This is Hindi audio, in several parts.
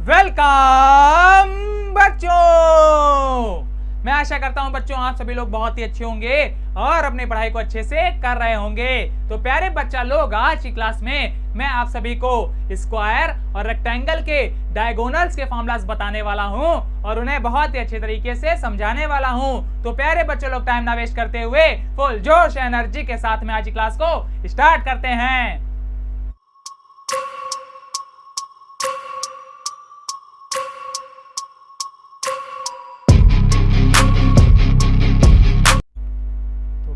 वेलकम बच्चों। मैं आशा करता हूं बच्चों आप सभी लोग बहुत ही अच्छे होंगे और अपनी पढ़ाई को अच्छे से कर रहे होंगे। तो प्यारे बच्चा लोग, आज की क्लास में मैं आप सभी को स्क्वायर और रेक्टेंगल के डायगोनल्स के फॉर्मूलास बताने वाला हूं और उन्हें बहुत ही अच्छे तरीके से समझाने वाला हूं। तो प्यारे बच्चों लोग, टाइम ना वेस्ट करते हुए फुल जोश एनर्जी के साथ में आज की क्लास को स्टार्ट करते हैं।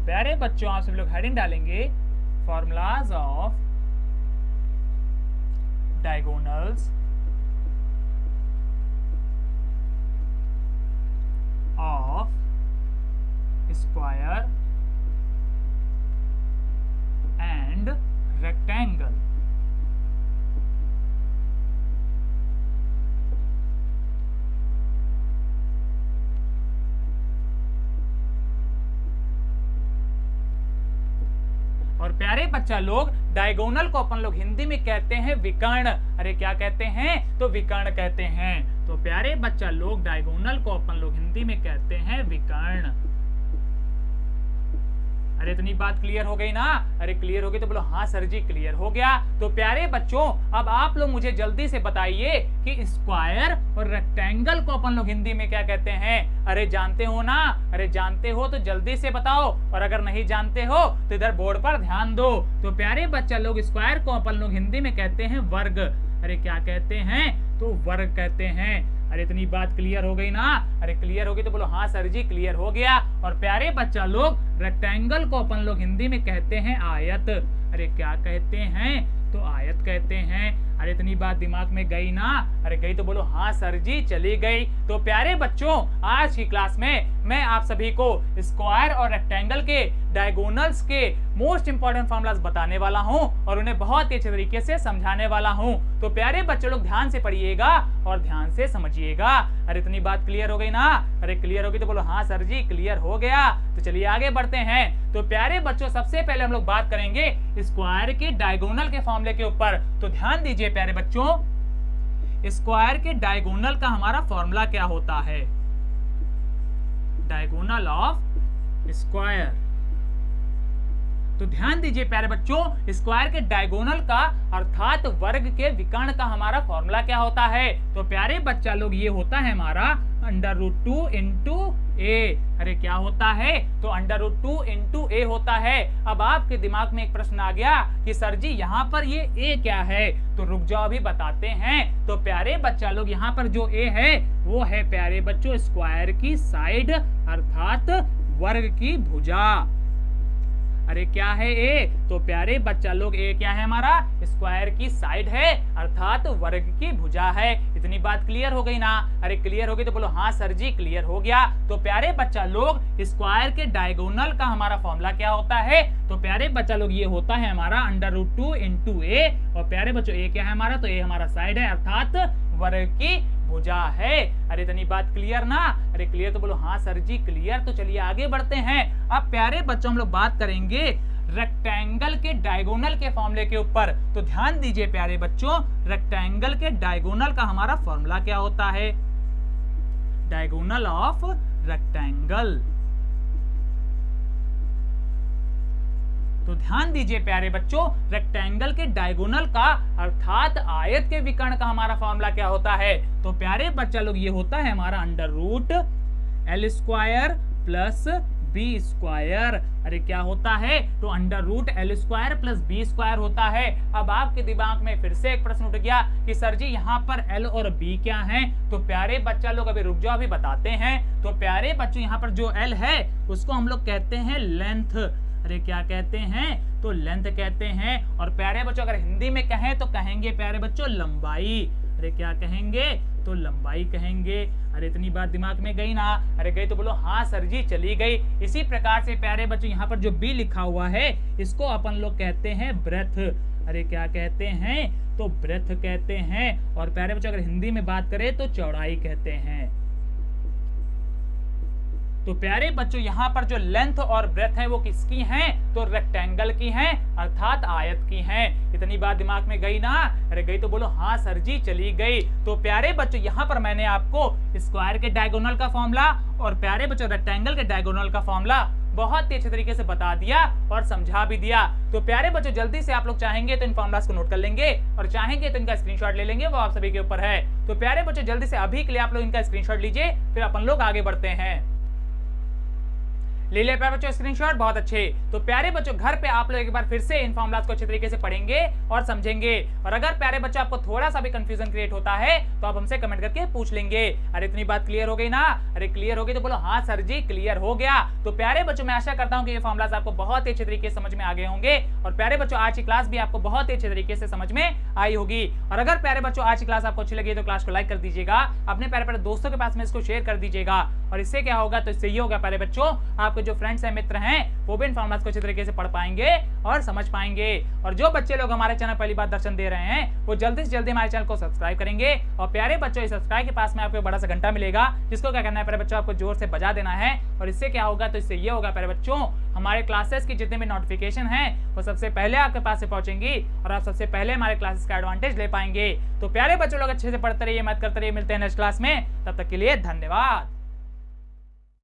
प्यारे बच्चों, आप सभी लोग हेडिंग डालेंगे formulas of diagonals of square and rectangle. और प्यारे बच्चा लोग, डायगोनल को अपन लोग हिंदी में कहते हैं विकर्ण। अरे क्या कहते हैं? तो विकर्ण कहते हैं। तो प्यारे बच्चा लोग, डायगोनल को अपन लोग हिंदी में कहते हैं विकर्ण। अरे इतनी बात क्लियर हो गई ना? अरे क्लियर हो गई तो बोलो हाँ सर जी क्लियर हो गया। तो प्यारे बच्चों, अब आप लोग मुझे जल्दी से बताइए कि स्क्वायर और रेक्टेंगल को अपन लोग हिंदी में क्या कहते हैं? अरे जानते हो ना? अरे जानते हो तो जल्दी से बताओ, और अगर नहीं जानते हो तो इधर बोर्ड पर ध्यान दो। तो प्यारे बच्चा लोग, स्क्वायर को अपन लोग हिंदी में कहते हैं वर्ग। अरे क्या कहते हैं? तो वर्ग कहते हैं। अरे इतनी बात क्लियर हो गई ना? अरे क्लियर हो गई तो बोलो हाँ सर जी क्लियर हो गया। और प्यारे बच्चा लोग, रेक्टेंगल को अपन लोग हिंदी में कहते हैं आयत। अरे क्या कहते हैं? तो आयत कहते हैं। अरे इतनी बात दिमाग में गई ना? अरे गई तो बोलो हाँ सर जी चली गई। तो प्यारे बच्चों, आज की क्लास में मैं आप सभी को स्क्वायर और रेक्टेंगल के डायगोनल्स के मोस्ट इंपॉर्टेंट फॉर्मूलास बताने वाला हूं और उन्हें बहुत ही अच्छे तरीके से समझाने वाला हूं। तो प्यारे बच्चों लोग, ध्यान से पढ़िएगा और ध्यान से समझिएगा। अरे इतनी बात क्लियर हो गई ना? अरे क्लियर हो गई तो बोलो हाँ सर जी क्लियर हो गया। तो चलिए आगे बढ़ते हैं। तो प्यारे बच्चों, सबसे पहले हम लोग बात करेंगे स्क्वायर के डायगोनल के फॉर्मूले के ऊपर। तो ध्यान दीजिए प्यारे बच्चों, स्क्वायर के डायगोनल का हमारा फॉर्मूला क्या होता है? Diagonal of square. तो ध्यान दीजिए प्यारे बच्चों, स्क्वायर के डायगोनल का अर्थात वर्ग के विकर्ण का हमारा फॉर्मूला क्या होता है? तो प्यारे बच्चा लोग, ये होता है हमारा √2 इंटू ए। अरे क्या होता है? तो √2 इंटू ए होता है। अब आपके दिमाग में एक प्रश्न आ गया कि सर जी यहाँ पर ये ए क्या है? तो रुक जाओ अभी बताते हैं। तो प्यारे बच्चा लोग, यहाँ पर जो ए है वो है प्यारे बच्चों स्क्वायर की साइड अर्थात वर्ग की भुजा। अरे क्या है ए? तो प्यारे बच्चा लोग, ए क्या है हमारा? स्क्वायर की साइड है अर्थात वर्ग की भुजा है। इतनी बात क्लियर हो गई ना? अरे क्लियर हो गई तो बोलो हाँ सर जी क्लियर हो गया। तो प्यारे बच्चा लोग, स्क्वायर के डायगोनल का हमारा फॉर्मूला क्या होता है? तो प्यारे बच्चा लोग, ये होता है हमारा √2 इंटू ए। और प्यारे बच्चों, ए क्या है हमारा? तो ए हमारा साइड है अर्थात वर्ग की भुजा है। अरे इतनी बात क्लियर ना? अरे क्लियर तो बोलो हाँ सर जी क्लियर। तो चलिए आगे बढ़ते हैं। अब प्यारे बच्चों, हम लोग बात करेंगे रेक्टेंगल के डायगोनल के फॉर्मूले के ऊपर। तो ध्यान दीजिए प्यारे बच्चों, रेक्टेंगल के डायगोनल का हमारा फॉर्मूला क्या होता है? Diagonal of rectangle. तो ध्यान दीजिए प्यारे बच्चों, रेक्टेंगल के डायगोनल का अर्थात आयत के विकर्ण का हमारा फॉर्मूला क्या होता है? तो प्यारे बच्चा लोग, ये होता है हमारा √L² प्लस B²। अरे क्या होता है? तो √L² प्लस B² होता है। अब आपके दिमाग में फिर से एक प्रश्न उठ गया कि सर जी यहाँ पर L और B क्या है? तो प्यारे बच्चा लोग, अभी रुक जाओ अभी बताते हैं। तो प्यारे बच्चों, यहाँ पर जो L है उसको हम लोग कहते हैं लेंथ। अरे क्या कहते हैं? तो लेंथ कहते हैं। और प्यारे बच्चों, अगर हिंदी में कहें तो कहेंगे प्यारे बच्चों लंबाई। अरे क्या कहेंगे? तो लंबाई कहेंगे। अरे इतनी बात दिमाग में गई ना? अरे गई तो बोलो हाँ सर जी चली गई। इसी प्रकार से प्यारे बच्चों, यहाँ पर जो बी लिखा हुआ है इसको अपन लोग कहते हैं ब्रेथ। अरे क्या कहते हैं? तो ब्रेथ कहते हैं। और प्यारे बच्चों, अगर हिंदी में बात करें तो चौड़ाई कहते हैं। तो प्यारे बच्चों यहाँ पर जो लेंथ और ब्रेथ है वो किसकी हैं? तो रेक्टेंगल की हैं, अर्थात आयत की हैं। इतनी बात दिमाग में गई ना? अरे गई तो बोलो हाँ सर जी, चली गई। तो प्यारे बच्चों यहाँ पर मैंने आपको स्क्वायर के डायगोनल का फॉर्मूला और प्यारे बच्चों रेक्टेंगल के डायगोनल का फॉर्मूला बहुत ही अच्छे तरीके से बता दिया और समझा भी दिया। तो प्यारे बच्चों जल्दी से आप लोग चाहेंगे तो इन फॉर्मूलास को नोट कर लेंगे और चाहेंगे तो इनका स्क्रीनशॉट ले लेंगे, वो आप सभी के ऊपर है। तो प्यारे बच्चों जल्दी से अभी के लिए आप लोग इनका स्क्रीनशॉट लीजिए, फिर अपन लोग आगे बढ़ते हैं। ले लिया प्यारे बच्चों स्क्रीनशॉट, बहुत अच्छे। तो प्यारे बच्चों घर पे आप लोग एक बार फिर से इन फॉर्मूलास को अच्छे तरीके से पढ़ेंगे और समझेंगे। और अगर प्यारे बच्चों आपको थोड़ा सा भी कंफ्यूजन क्रिएट होता है तो आप हमसे कमेंट करके पूछ लेंगे। अरे इतनी बात क्लियर हो गई ना? अरे क्लियर हो गई तो बोलो हाँ सर जी क्लियर हो गया। तो प्यारे बच्चों मैं आशा करता हूँ कि ये फॉर्मूलास आपको बहुत ही अच्छे तरीके से समझ में आ गए होंगे। और प्यारे बच्चों आज की क्लास भी आपको बहुत ही अच्छे तरीके से समझ में आई होगी। और अगर प्यारे बच्चों आज की क्लास आपको अच्छी लगी तो क्लास को लाइक कर दीजिएगा, अपने प्यारे प्यारे दोस्तों के पास में इसको शेयर कर दीजिएगा। और इससे क्या होगा? तो इससे ये होगा प्यारे बच्चों, आपके जो फ्रेंड्स हैं, मित्र हैं, वो भी इन फॉर्मूलास को अच्छे तरीके से पढ़ पाएंगे और समझ पाएंगे। और जो बच्चे लोग हमारे चैनल पहली बार दर्शन दे रहे हैं वो जल्दी से जल्दी हमारे चैनल को सब्सक्राइब करेंगे। और प्यारे बच्चों इस सब्सक्राइब के पास में आपको बड़ा सा घंटा मिलेगा, जिसको क्या करना है प्यारे बच्चों? आपको जोर से बजा देना है। और इससे क्या होगा? तो इससे ये होगा प्यारे बच्चों, हमारे क्लासेस की जितने भी नोटिफिकेशन हैं वो सबसे पहले आपके पास से पहुंचेंगी और आप सबसे पहले हमारे क्लासेस का एडवांटेज ले पाएंगे। तो प्यारे बच्चों लोग अच्छे से पढ़ते रहिए, मत करते रहिए। मिलते हैं नेक्स्ट क्लास में, तब तक के लिए धन्यवाद।